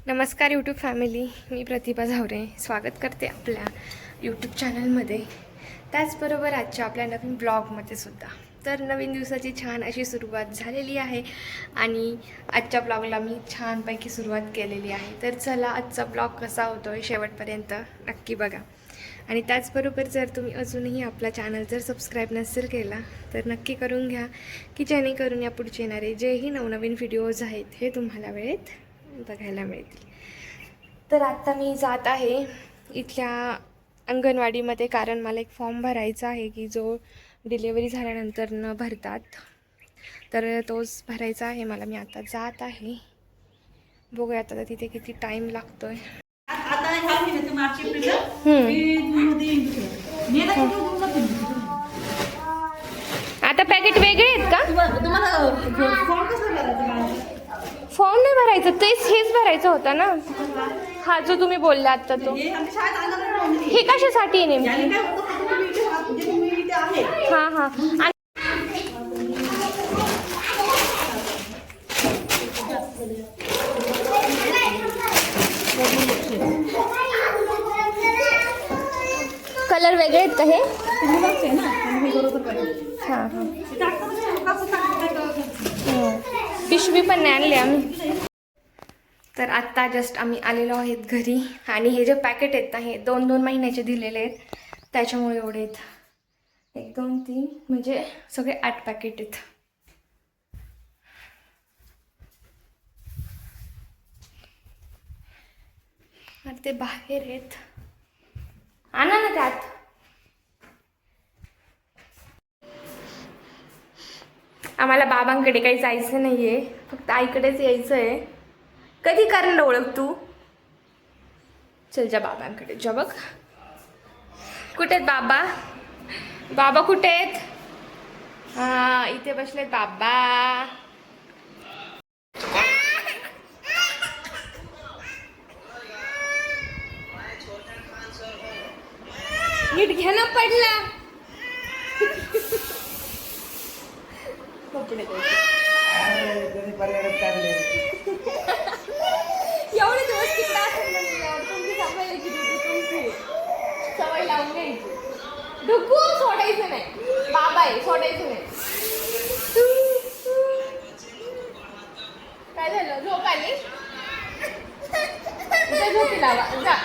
नमस्कार YouTube family, मी प्रतिभा झावरे स्वागत करते आपल्या यूट्यूब चॅनलमध्ये. त्याचबरोबर आजच्या आपल्या नवीन ब्लॉगमध्ये सुद्धा. तर नवीन दिवसाची छान अशी सुरुवात झालेली आहे आणि आजच्या ब्लॉगला मी छानपैकी सुरुवात केलेली आहे. तर चला आजचा ब्लॉग कसा होतो आहे शेवटपर्यंत नक्की बघा. आणि त्याचबरोबर जर तुम्ही अजूनही आपला चॅनल जर सबस्क्राईब नसेल केला तर नक्की करून घ्या, की जेणेकरून या पुढचे येणारे जेही नवनवीन व्हिडिओज आहेत हे तुम्हाला वेळेत बघायला मिळतील. तर आता मी जात आहे इथल्या अंगणवाडीमध्ये, कारण मला एक फॉर्म भरायचा आहे की जो डिलेवरी झाल्यानंतर न भरतात, तर तोच भरायचा आहे मला. मी आता जात आहे, बघूया आता तिथे किती टाईम लागतोय. आता पॅकेट वेगळे आहेत का? फॉर्म नाही भरायचं, हेच भरायचं होतं ना. हा जो तुम्ही बोलला आता तो. हे कशासाठी आहे नेमकी? हां हां. कलर वेगळे आहेत का हे? हां हां. पिशवी पण नाही आणली आम्ही. तर आत्ता जस्ट आम्ही आलेलो आहेत घरी आणि हे जे पॅकेट आहेत ना हे 2-2 महिन्याचे दिलेले आहेत, त्याच्यामुळे एवढे आहेत. 1 2 3 म्हणजे सगळे 8 पॅकेट आहेत. आणि ते बाहेर आहेत, आणा ना त्यात. आम्हाला बाबांकडे काही जायचं नाही आहे, फक्त आईकडेच यायचं आहे. कधी करणार ओळख तू? चल जा बाबांकडे जा. बघ कुठे आहेत बाबा? बाबा कुठे आहेत? हा इथे बसलेत बाबा. नीट घे ना, पडला. एवढे दिवस तिकडे असेल तुमची सवय लावून घ्यायची. ढुकू सोडायचं नाही, बाबा आहे सोडायचं नाही. काय झालं? झोप आली? झोपी लावा जा.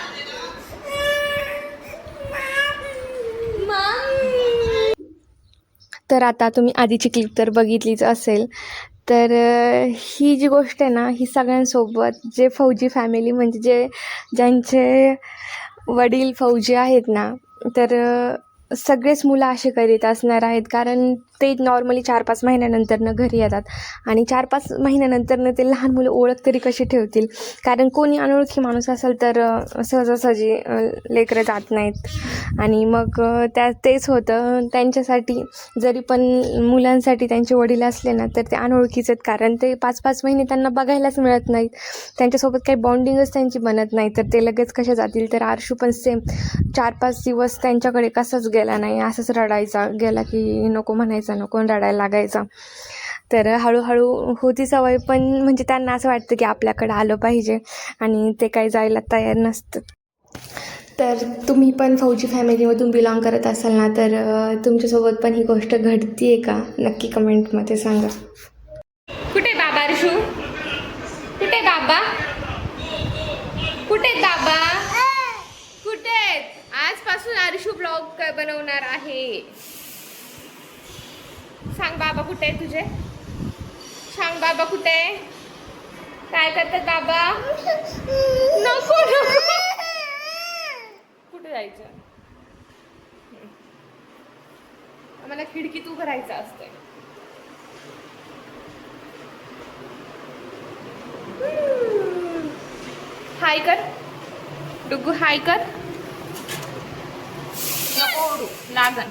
तर आता तुम्ही आधीची क्लिप तर बघितलीच असेल. तर ही जी गोष्ट आहे ना, ही सगळ्यांसोबत जे फौजी फॅमिली म्हणजे ज्यांचे वडील फौजी आहेत ना, तर सगळेच मुलं असे करीत असणार आहेत. कारण ते नॉर्मली 4-5 महिन्यानंतरनं घरी येतात आणि 4-5 महिन्यानंतरनं ते लहान मुलं ओळख तरी कशी ठेवतील? कारण कोणी अनोळखी माणूस असेल तर सहजासहजी लेकरं जात नाहीत. आणि मग तेच होतं त्यांच्यासाठी. जरी पण मुलांसाठी त्यांचे वडील असले ना तर ते अनोळखीच आहेत, कारण ते 5-5 महिने त्यांना बघायलाच मिळत नाहीत. त्यांच्यासोबत काही बॉन्डिंगच त्यांची बनत नाही, तर ते लगेच कसे जातील? तर आरशू पण सेम 4-5 दिवस त्यांच्याकडे कसाच गेला नाही, असंच रडायचा. गेला की नको म्हणायचा, नको रडायला लागायचा. तर हळूहळू होती सवय, पण म्हणजे त्यांना असं वाटतं की आपल्याकडं आलं पाहिजे आणि ते काही जायला तयार नसतं. तर तुम्ही पण फौजी फॅमिलीमधून बिलॉंग करत असाल ना, तर तुमच्यासोबत पण ही गोष्ट घडते आहे का? नक्की कमेंटमध्ये सांगा. कुठे बाबा अर्शू? कुठे बाबा? कुठे बाबा? कुठे? आजपासून अर्शू ब्लॉग बनवणार आहे. सांग बाबा कुठे आहे तुझे? सांग बाबा कुठे आहे? काय करतात बाबा? नको नको. कुठे जायचं? आम्हाला खिडकीत उभं राहायचं असतंय. हाय कर डुगू, हाय कर. नको ओढू, लागन.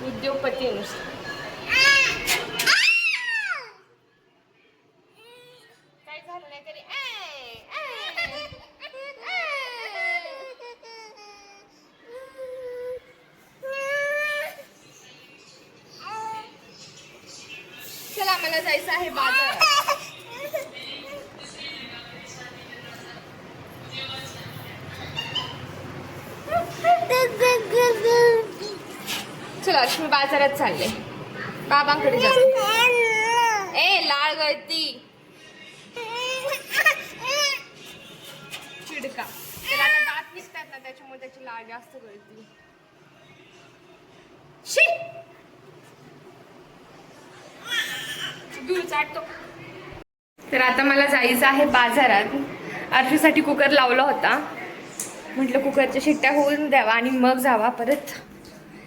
उद्योगपती आहे नुसतं. काय झालं नाही तरी चला, मला जायचं आहे बाजारात. चल हर्ष मी बाजारात चालले, बाबांकडे जाते. ए लाळ गळती चिडका, त्याला आता दात निघतात ना त्याच्यामुळे त्याची लाळ जास्त गळती. शी दूर चाटतो. तर आता मला जायचं आहे बाजारात. अर्जुसाठी कुकर लावला होता, म्हटलं कुकरच्या शिट्ट्या होऊन द्यावा आणि मग जावा परत.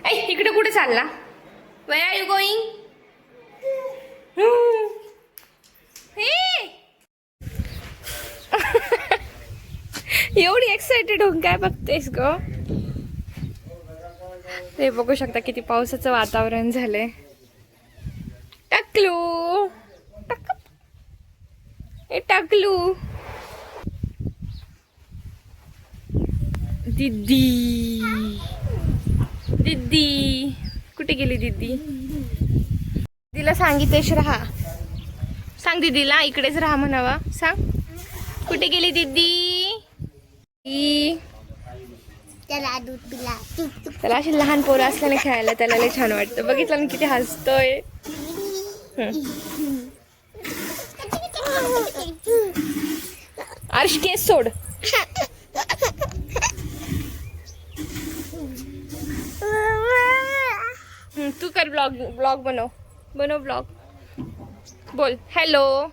ऐ इकडे कुठे चालला? Where are you going? एवढी एक्साइटेड होऊन काय बघतेस ग? हे बघू शकता किती पावसाचं वातावरण झालंय. टकलू टकलू दीदी दीदी कुठे गेली दीदी? दीदीला सांगितलेच राहा. सांग दीदीला इकडेच राहा म्हणावा. सांग कुठे गेली दीदी? त्याला अशी लहान पोरं असल्याने खेळायला त्याला लय छान वाटतं. बघितलं ना किती हसतोय. अर्श केस सोड. तू कर ब्लॉग बनव ब्लॉग. बोल हॅलो,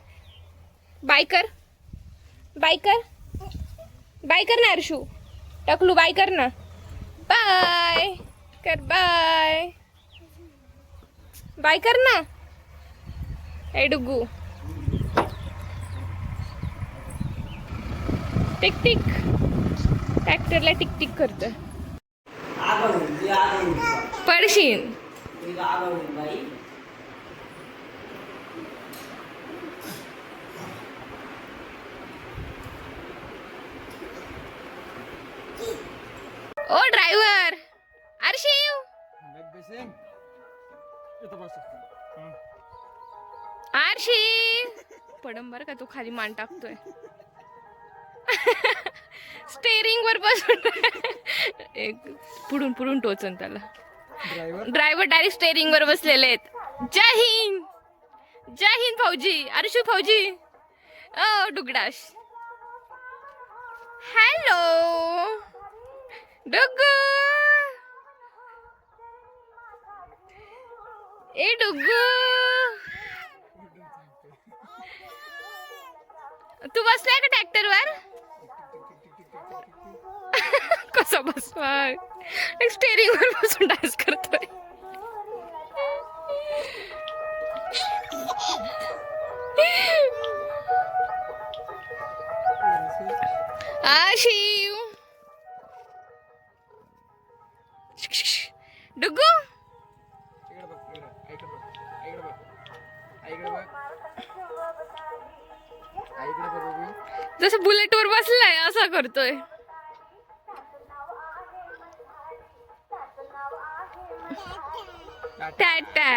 बाय कर ना अर्शू. टकलू बाय कर ना. बाय कर ना. ए डुगू टिक टिक ट्रॅक्टरला टिक टिक करतोय. पडशीन. ओ ड्रायव्हर अर्शिव पडम बर का, तू खाली मान टाकतोय. स्टेरिंग वर बसून एक पुढून टोचन त्याला. ड्रायव्हर डायरेक्ट स्टेरिंग वर बसलेले आहेत. जय हिंद फौजी. अर्शू फौजी. ओ डुगडाश. हॅलो डुगू. ए डुगू तू बसलाय का ट्रॅक्टरवर? कसा बसवाय? स्टेरिंग वर बसून डान्स करतोय. आशिव डुगू जसं बुलेटवर बसलाय असा करतोय. टाटा.